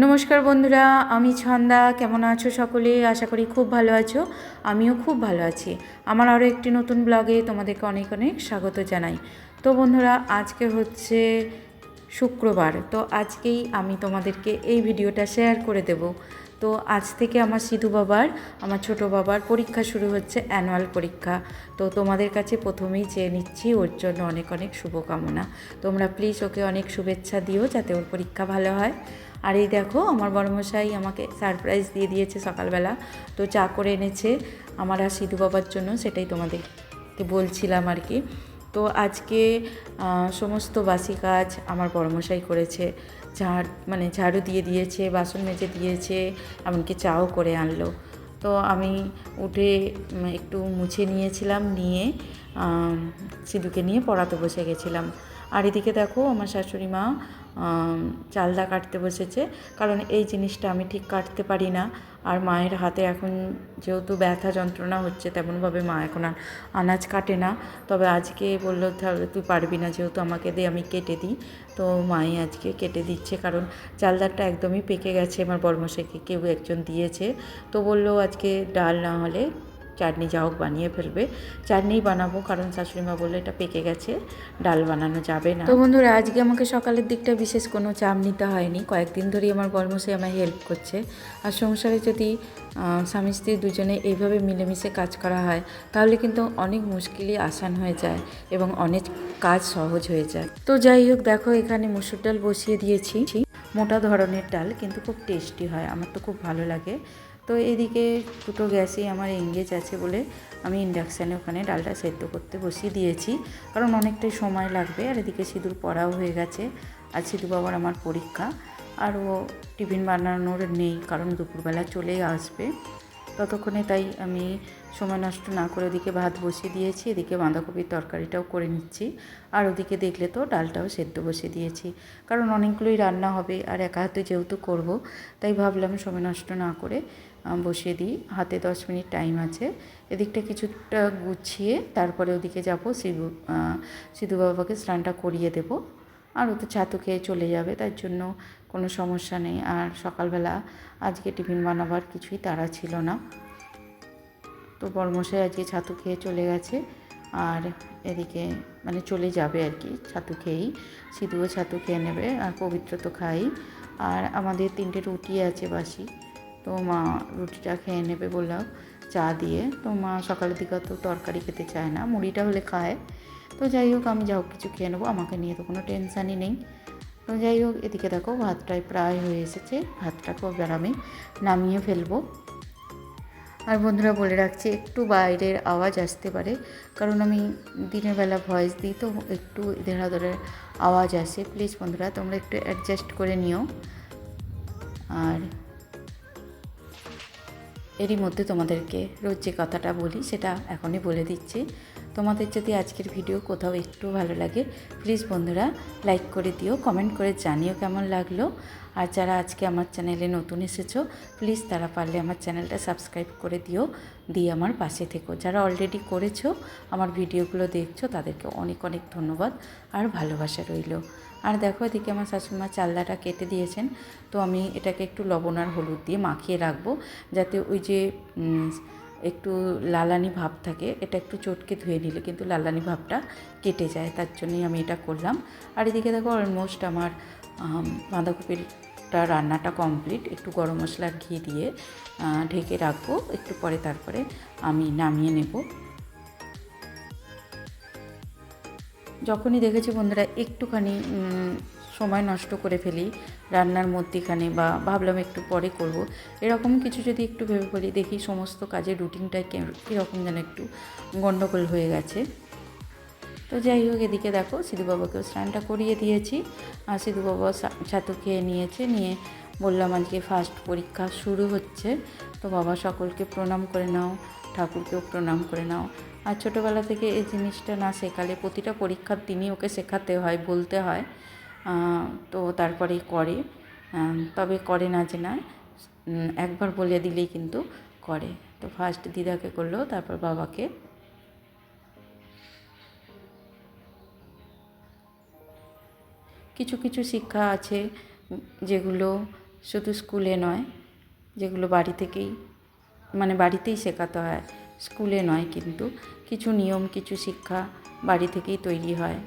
নমস্কার বন্ধুরা, আমি ছন্দা। কেমন আছো সকলে? আশা করি খুব ভালো আছো। আমিও খুব ভালো আছি। আমার আরও একটি নতুন ব্লগে তোমাদেরকে অনেক অনেক স্বাগত জানাই। তো বন্ধুরা, আজকে হচ্ছে শুক্রবার। তো আজকেই আমি তোমাদেরকে এই ভিডিওটা শেয়ার করে দেব। তো আজ থেকে আমার সিধু বাবার, আমার ছোট বাবার পরীক্ষা শুরু হচ্ছে, অ্যানুয়াল পরীক্ষা। তো তোমাদের কাছে প্রথমেই চেয়ে নিচ্ছি ওর জন্য অনেক অনেক শুভকামনা। তোমরা প্লিজ ওকে অনেক শুভেচ্ছা দিও যাতে ওর পরীক্ষা ভালো হয়। আর এই দেখো, আমার বড়মশাই আমাকে সারপ্রাইজ দিয়ে দিয়েছে সকালবেলা। তো চা করে এনেছে আমার আর সিধু বাবার জন্য, সেটাই তোমাদেরকে বলছিলাম আর কি। তো আজকে সমস্ত বাসি কাজ আমার বড়মশাই করেছে। ঝাড়ু দিয়ে দিয়েছে, বাসন মেজে দিয়েছে, এমনকি চাও করে আনলো। তো আমি উঠে একটু মুছে নিয়েছিলাম, নিয়ে সিধুকে নিয়ে পড়াতে বসে গেছিলাম। আর এদিকে দেখো, আমার শাশুড়ি মা চালদা কাটতে বসেছে, কারণ এই জিনিসটা আমি ঠিক কাটতে পারি না। আর মায়ের হাতে এখন যেহেতু ব্যথা যন্ত্রণা হচ্ছে, তেমনভাবে মা এখন আর আনাজ কাটে না। তবে আজকে বললো তাহলে তুই পারবি না, যেহেতু আমাকে দে, আমি কেটে দিই। তো মাই আজকে কেটে দিচ্ছে, কারণ চালদারটা একদমই পেকে গেছে। আমার বড়মশাইকে কেউ একজন দিয়েছে। তো বললো আজকে ডাল না হলে চাটনি যা হোক বানিয়ে ফেলবে। চাটনিই বানাবো, কারণ শাশুড়িমা বললো এটা পেকে গেছে, ডাল বানানো যাবে না। তো বন্ধুরা, আজকে আমাকে সকালের দিকটা বিশেষ কোনো চাপ নিতে হয়নি। কয়েকদিন ধরেই আমার বড়মশাই আমায় হেল্প করছে। আর সংসারে যদি স্বামী স্ত্রী দুজনে এইভাবে মিলেমিশে কাজ করা হয়, তাহলে কিন্তু অনেক মুশকিলই আসান হয়ে যায় এবং অনেক কাজ সহজ হয়ে যায়। তো যাই হোক, দেখো এখানে মসুর ডাল বসিয়ে দিয়েছি। মোটা ধরনের ডাল, কিন্তু খুব টেস্টি হয়, আমার তো খুব ভালো লাগে। তো এদিকে দুটো গ্যাসই আমার এঙ্গেজ আছে বলে আমি ইন্ডাকশানে ওখানে ডালটা সেদ্ধ করতে বসিয়ে দিয়েছি, কারণ অনেকটাই সময় লাগবে। আর এদিকে সিঁদুর পড়াও হয়ে গেছে। আর সিধু বাবার আমার পরীক্ষা, আর ও টিফিন বানানোর নেই, কারণ দুপুরবেলা চলেই আসবে ততক্ষণে। তাই আমি সময় নষ্ট না করে ওদিকে ভাত বসিয়ে দিয়েছি, এদিকে বাঁধাকপির তরকারিটাও করে নিচ্ছি। আর ওদিকে দেখলে তো ডালটাও সেদ্ধ বসিয়ে দিয়েছি, কারণ অনেকগুলোই রান্না হবে আর একা হাতে যেহেতু করব, তাই ভাবলাম সময় নষ্ট না করে বসিয়ে দিই। হাতে 10 মিনিট টাইম আছে। এদিকটা কিছুটা গুছিয়ে তারপরে ওদিকে যাবো, সিধু বাবাকে স্নানটা করিয়ে দেব। আর ও তো ছাতু খেয়ে চলে যাবে, তার জন্য কোনো সমস্যা নেই। আর সকালবেলা আজকে টিফিন বানাবার কিছুই তাড়া ছিল না। তো বড়মশাই আজকে ছাতু খেয়ে চলে গেছে, আর এদিকে চলে যাবে আর কি ছাতু খেয়েই। সিধুও ছাতু খেয়ে নেবে, আর পবিত্র তো খাই। আর আমাদের 3টে রুটি আছে বাসি, তো মা রুটিটা খেয়ে নেবে বললাম চা দিয়ে। তো মা সকালের দিকে তো তরকারি খেতে চায় না, মুড়িটা হলে খায়। তো যাই হোক, আমি যা হোক কিছু খেয়ে নেবো, আমাকে নিয়ে তো কোনো টেনশানই নেই। তো যাই হোক, এদিকে দেখো ভাতটাই প্রায় হয়ে এসেছে, ভাতটাকেও এবার আমি নামিয়ে ফেলবো। আর বন্ধুরা, বলে রাখছি একটু বাইরের আওয়াজ আসতে পারে, কারণ আমি দিনের বেলা ভয়েস দিই, তো একটু ধেড়াধড়ের আওয়াজ আসে। প্লিজ বন্ধুরা, তোমরা একটু অ্যাডজাস্ট করে নিও। আর এরই মধ্যে তোমাদেরকে রোজ যে কথাটা বলি সেটা এখনই বলে দিচ্ছি। তোমাদের যদি আজকের ভিডিও কোথাও একটু ভালো লাগে, প্লিজ বন্ধুরা লাইক করে দিও, কমেন্ট করে জানিও কেমন লাগলো। আর যারা আজকে আমার চ্যানেলে নতুন এসেছো, প্লিজ তারা পারলে আমার চ্যানেলটা সাবস্ক্রাইব করে দিও, দিয়ে আমার পাশে থেকো। যারা অলরেডি করেছো, আমার ভিডিওগুলো দেখছো, তাদেরকে অনেক অনেক ধন্যবাদ আর ভালোবাসা রইল। আর দেখো, এদিকে আমার শাশুড়িমা চালদাটা কেটে দিয়েছেন। তো আমি এটাকে একটু লবণ আর হলুদ দিয়ে মাখিয়ে রাখবো, যাতে ওই যে একটু লালানি ভাব থাকে, এটা একটু চটকে ধুয়ে নিলে কিন্তু লালানি ভাবটা কেটে যায়, তার জন্যই আমি এটা করলাম। আর এদিকে দেখো, অলমোস্ট আমার বাঁধাকপিটা রান্নাটা কমপ্লিট। একটু গরম মশলা ঘি দিয়ে ঢেকে রাখবো, একটু পরে তারপরে আমি নামিয়ে নেব। যখনই দেখেছি বন্ধুরা একটুখানি সময় নষ্ট করে ফেলি রান্নার মধ্যেখানে, বা ভাবলাম একটু পরে করব, এরকম কিছু যদি একটু ভেবে ফেলি, দেখি সমস্ত কাজের রুটিনটাই কীরকম যেন একটু গণ্ডগোল হয়ে গেছে। তো যাই হোক, এদিকে দেখো সিধু বাবাকেও স্নানটা করিয়ে দিয়েছি। আর সিধু বাবা ছাতু খেয়ে নিয়েছে, নিয়ে বললাম আজকে ফার্স্ট পরীক্ষা শুরু হচ্ছে, তো বাবা সকলকে প্রণাম করে নাও, ঠাকুরকেও প্রণাম করে নাও। আর ছোটোবেলা থেকে এই জিনিসটা না শেখালে, প্রতিটা পরীক্ষার দিনই ওকে শেখাতে হয়, বলতে হয়, তো তারপরেই করে। তবে করে না যে না, একবার বলে দিলেই কিন্তু করে। তো ফার্স্ট দিদাকে করলো, তারপর বাবাকে। কিছু কিছু শিক্ষা আছে যেগুলো শুধু স্কুলে নয়, যেগুলো বাড়ি থেকেই মানে বাড়িতেই শেখাতে হয়, স্কুলে নয়, কিন্তু কিছু নিয়ম কিছু শিক্ষা বাড়ি থেকেই তৈরি হয়।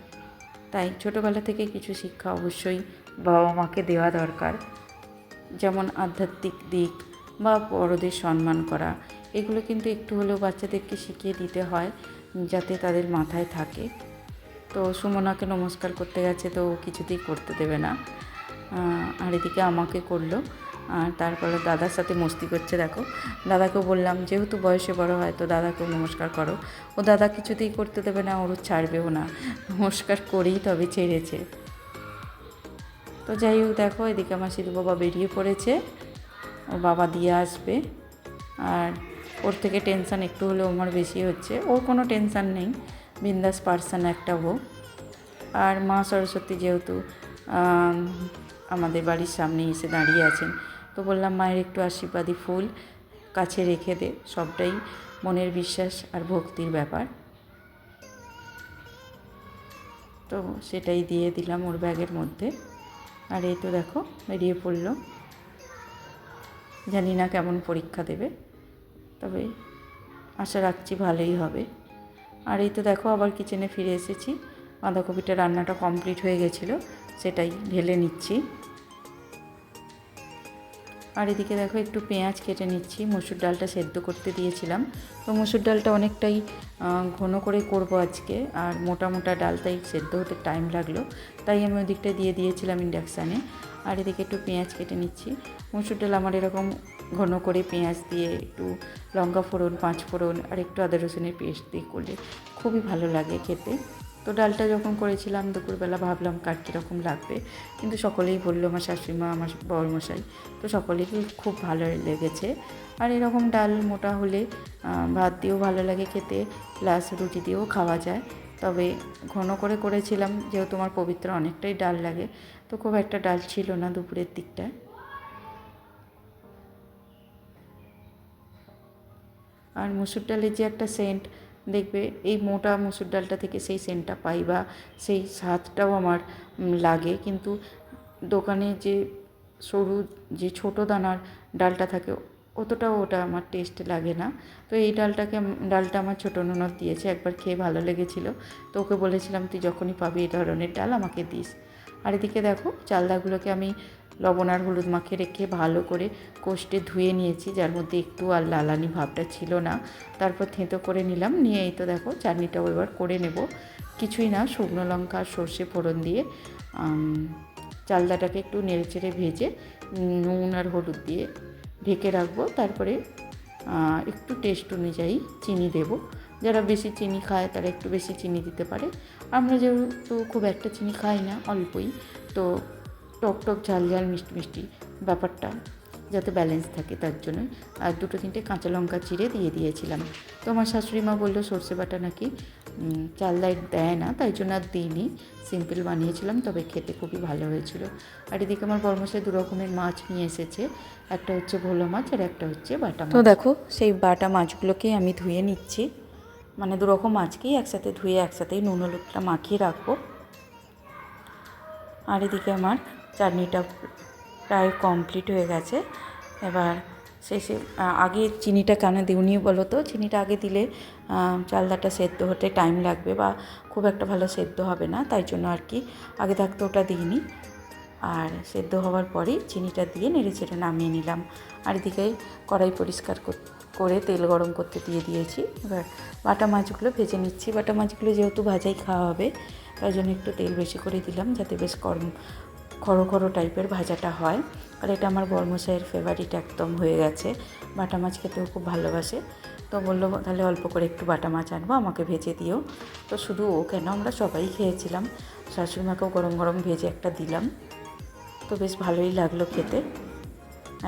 তাই ছোটোবেলা থেকে কিছু শিক্ষা অবশ্যই বাবা মাকে দেওয়া দরকার, যেমন আধ্যাত্মিক দিক বা বড়দের সম্মান করা, এগুলো কিন্তু একটু হলেও বাচ্চাদেরকে শিখিয়ে দিতে হয় যাতে তাদের মাথায় থাকে। তো সুমনাকে নমস্কার করতে গেছে, তো কিছুতেই করতে দেবে না, আর এদিকে আমাকে করলো। আর তারপরে দাদার সাথে মস্তি করছে। দেখো, দাদাকেও বললাম যেহেতু বয়সে বড় হয় তো দাদাকেও নমস্কার করো, ও দাদা কিছুতেই করতে দেবে না, ওর ছাড়বেও না, নমস্কার করেই তবে ছেড়েছে। তো যাই হোক, দেখো এদিকে আমার সিধু বাবা বেরিয়ে পড়েছে, ওর বাবা দিয়ে আসবে। আর ওর থেকে টেনশান একটু হলেও আমার বেশি হচ্ছে, ওর কোনো টেনশান নেই, বিন্দাস পার্সন একটা ও। আর মা সরস্বতী যেহেতু আমাদের বাড়ির সামনে এসে দাঁড়িয়ে আছেন, তো বললাম মায়ের একটু আশীর্বাদী ফুল কাছে রেখে দে, সবটাই মনের বিশ্বাস আর ভক্তির ব্যাপার। তো সেটাই দিয়ে দিলাম ওর ব্যাগের মধ্যে। আর এই তো দেখো বেরিয়ে পড়লো, জানি না কেমন পরীক্ষা দেবে, তবে আশা রাখছি ভালোই হবে। আর এই তো দেখো আবার কিচেনে ফিরে এসেছি, বাঁধাকপিটা রান্নাটা কমপ্লিট হয়ে গেছিলো, সেটাই ঢেলে নিচ্ছি। আর এদিকে দেখো একটু পেঁয়াজ কেটে নিচ্ছি, মসুর ডালটা সেদ্ধ করতে দিয়েছিলাম, তো মসুর ডালটা অনেকটাই ঘন করে করব আজকে, আর মোটা মোটা ডাল, তাই সেদ্ধ হতে টাইম লাগলো, তাই আমি ওদিকটা দিয়ে দিয়েছিলাম ইন্ডাকশানে। আর এদিকে একটু পেঁয়াজ কেটে নিচ্ছি। মসুর ডাল আমার এরকম ঘন করে পেঁয়াজ দিয়ে একটু লঙ্কা ফোড়ন, পাঁচ ফোড়ন আর একটু আদা রসুনের পেস্ট দিয়ে করলে খুবই ভালো লাগে খেতে। তো ডালটা যখন করেছিলাম দুপুরবেলা ভাবলাম কার কীরকম লাগবে, কিন্তু সকলেই বললো, আমার শাশুড়িমা, আমার বড়মশাই, তো সকলেরই খুব ভালো লেগেছে। আর এরকম ডাল মোটা হলে ভাত দিয়েও ভালো লাগে খেতে, প্লাস রুটি দিয়েও খাওয়া যায়। তবে ঘন করে করেছিলাম যেহেতু আমার পবিত্র অনেকটাই ডাল লাগে, তো খুব একটা ডাল ছিল না দুপুরের দিকটায়। আর মুসুর ডালের যে একটা সেন্ট, দেখবে এই মোটা মুসুর ডালটা থেকে সেই সেন্টটা পাই বা সেই স্বাদটাও আমার লাগে, কিন্তু দোকানে যে সরু যে ছোটো দানার ডালটা থাকে অতটাও ওটা আমার টেস্ট লাগে না। তো এই ডালটা আমার ছোটো ননদ দিয়েছে, একবার খেয়ে ভালো লেগেছিলো, তো ওকে বলেছিলাম তুই যখনই পাবি এই ধরনের ডাল আমাকে দিস। আর এদিকে দেখো চালদাগুলোকে আমি লবণ আর হলুদ মাখিয়ে রেখে ভালো করে কোষ্টে ধুয়ে নিয়েছি, যার মধ্যে একটু আর লালানি ভাবটা ছিল না। তারপর থেঁতো করে নিলাম, নিয়ে এই তো দেখো চাটনিটাও এবার করে নেব। কিছুই না, শুকনো লঙ্কা আর সর্ষে ফোড়ন দিয়ে চালদাটাকে একটু নেড়েচেড়ে ভেজে নুন আর হলুদ দিয়ে ঢেকে রাখবো। তারপরে একটু টেস্ট অনুযায়ী চিনি দেব, যারা বেশি চিনি খায় তারা একটু বেশি চিনি দিতে পারে, আমরা যেহেতু খুব একটা চিনি খাই না, অল্পই, তো টক টক ঝাল ঝাল মিষ্টি মিষ্টি ব্যাপারটা যাতে ব্যালেন্স থাকে তার জন্য। আর দুটো তিনটে কাঁচা লঙ্কা চিড়ে দিয়ে দিয়েছিলাম। তো আমার শাশুড়ি মা বললো সর্ষে বাটা নাকি চালদায় দেয় না, তাই জন্য আর দিইনি, সিম্পল বানিয়েছিলাম, তবে খেতে খুবই ভালো হয়েছিল। আর এদিকে আমার বড়মশাই দু রকমের মাছ নিয়ে এসেছে, একটা হচ্ছে ভোলা মাছ আর একটা হচ্ছে বাটা মাছ। তো দেখো সেই বাটা মাছগুলোকেই আমি ধুয়ে নিচ্ছি, মানে দু রকম মাছকেই একসাথে ধুয়ে একসাথেই নুন হলুদটা মাখিয়ে রাখবো। আর এদিকে আমার চাটনিটা প্রায় কমপ্লিট হয়ে গেছে। এবার শেষে আগে চিনিটা কেন দিইনি বলো তো, চিনিটা আগে দিলে চালদাটা সেদ্ধ হতে টাইম লাগবে বা খুব একটা ভালো সেদ্ধ হবে না, তাই জন্য আর কি আগে থাকতে ওটা দিইনি। আর সেদ্ধ হওয়ার পরেই চিনিটা দিয়ে নেড়েচেড়ে নামিয়ে নিলাম। আর এদিকে কড়াই পরিষ্কার করে তেল গরম করতে দিয়ে দিয়েছি। এবার বাটা মাছগুলো ভেজে নিচ্ছি, বাটা মাছগুলো যেহেতু ভাজাই খাওয়া হবে তাই জন্য একটু তেল বেশি করে দিলাম, যাতে বেশ খড়ো খড়ো টাইপের ভাজাটা হয়। আর এটা আমার বড়মশাইয়ের ফেভারিট একদম হয়ে গেছে, বাটা মাছ খেতেও খুব ভালোবাসে, তো বললো তাহলে অল্প করে একটু বাটা মাছ আনবো, আমাকে ভেজে দিও। তো শুধু ও কেন, আমরা সবাই খেয়েছিলাম, শাশুড়ি মাকেও গরম গরম ভেজে একটা দিলাম, তো বেশ ভালোই লাগলো খেতে।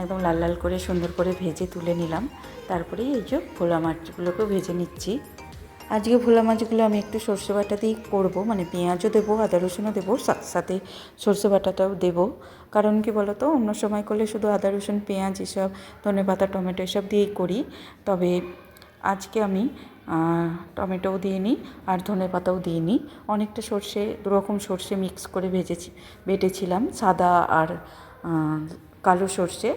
একদম লাল লাল করে সুন্দর করে ভেজে তুলে নিলাম। তারপরেই এই যে ভোলা মাছগুলোকেও ভেজে নিচ্ছি। আজকে ভোলা মাছগুলো আমি একটু সর্ষে বাটা দিয়েই করবো, মানে পেঁয়াজও দেবো, আদা রসুনও দেবো, সাথে সর্ষে বাটাটাও দেবো। কারণ কি বলো তো, অন্য সময় করলে শুধু আদা রসুন পেঁয়াজ এসব ধনেপাতা টমেটো এসব দিয়েই করি, তবে আজকে আমি টমেটোও দিইনি আর ধনেপাতাও দিইনি, অনেকটা সর্ষে, দুরকম সর্ষে মিক্স করে বেটেছিলাম, সাদা আর কালো সর্ষে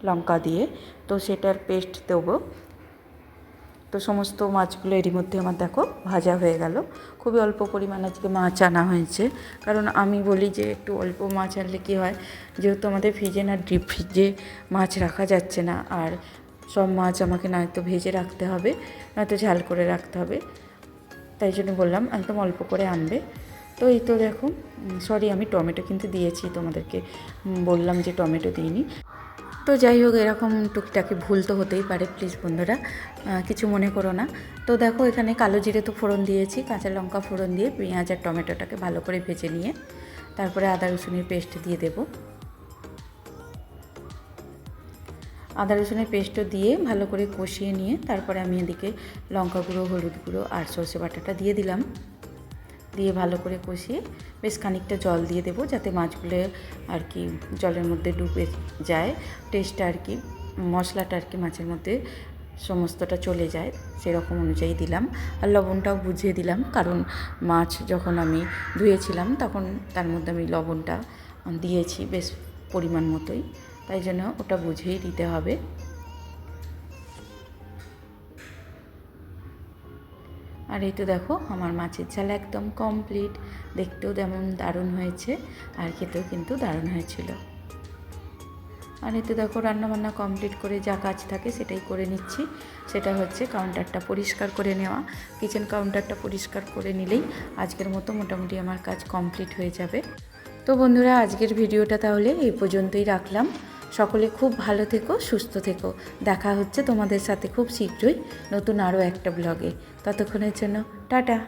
লঙ্কা দিয়ে, তো সেটার পেস্ট দেবো। তো সমস্ত মাছগুলো এরই মধ্যে আমার দেখো ভাজা হয়ে গেল। খুবই অল্প পরিমাণ আজকে মাছ আনা হয়েছে, কারণ আমি বলি যে একটু অল্প মাছ আনলে কী হয়, যেহেতু আমাদের ফ্রিজে না ডিপ ফ্রিজে মাছ রাখা যাচ্ছে না, আর সব মাছ আমাকে নয়তো ভেজে রাখতে হবে নয়তো ঝাল করে রাখতে হবে, তাই জন্য বললাম একদম অল্প করে আনবে। তো এই তো দেখো, সরি আমি টমেটো কিন্তু দিয়েছি, তোমাদেরকে বললাম যে টমেটো দিইনি। তো যাই হোক, এরকম টুকটাকি ভুল তো হতেই পারে, প্লিজ বন্ধুরা কিছু মনে করো না। তো দেখো এখানে কালো জিরে তো ফোড়ন দিয়েছি, কাঁচা লঙ্কা ফোড়ন দিয়ে পেঁয়াজ আর টমেটোটাকে ভালো করে ভেজে নিয়ে তারপরে আদা রসুনের পেস্ট দিয়ে দেব। আদা রসুনের পেস্টও দিয়ে ভালো করে কষিয়ে নিয়ে তারপরে আমি এদিকে লঙ্কা গুঁড়ো, হলুদ গুঁড়ো আর সর্ষে বাটাটা দিয়ে দিলাম। দিয়ে ভালো করে কষিয়ে বেশ খানিকটা জল দিয়ে দেবো, যাতে মাছগুলো আর কি জলের মধ্যে ডুবে যায়, টেস্টটা আর কি, মশলাটা আর কি মাছের মধ্যে সমস্তটা চলে যায়, সেরকম অনুযায়ী দিলাম। আর লবণটাও বুঝিয়ে দিলাম, কারণ মাছ যখন আমি ধুয়েছিলাম তখন তার মধ্যে আমি লবণটা দিয়েছি বেশ পরিমাণ মতোই, তাই জন্য ওটা বুঝেই দিতে হবে। আর এই তো দেখো আমার মাছের ঝাল একদম কমপ্লিট, দেখতেও যেমন দারুণ হয়েছে আর খেতেও কিন্তু দারুণ হয়েছিল। আর এই তো দেখো রান্নাবান্না কমপ্লিট করে যা কাজ থাকে সেটাই করে নিচ্ছি, সেটা হচ্ছে কাউন্টারটা পরিষ্কার করে নেওয়া। কিচেন কাউন্টারটা পরিষ্কার করে নিলেই আজকের মতো মোটামুটি আমার কাজ কমপ্লিট হয়ে যাবে। তো বন্ধুরা আজকের ভিডিওটা তাহলে এই পর্যন্তই রাখলাম। সকলে খুব ভালো থেকো, সুস্থ থেকো। দেখা হচ্ছে তোমাদের সাথে খুব শীঘ্রই নতুন আরও একটা ব্লগে। ততক্ষণের জন্য টাটা।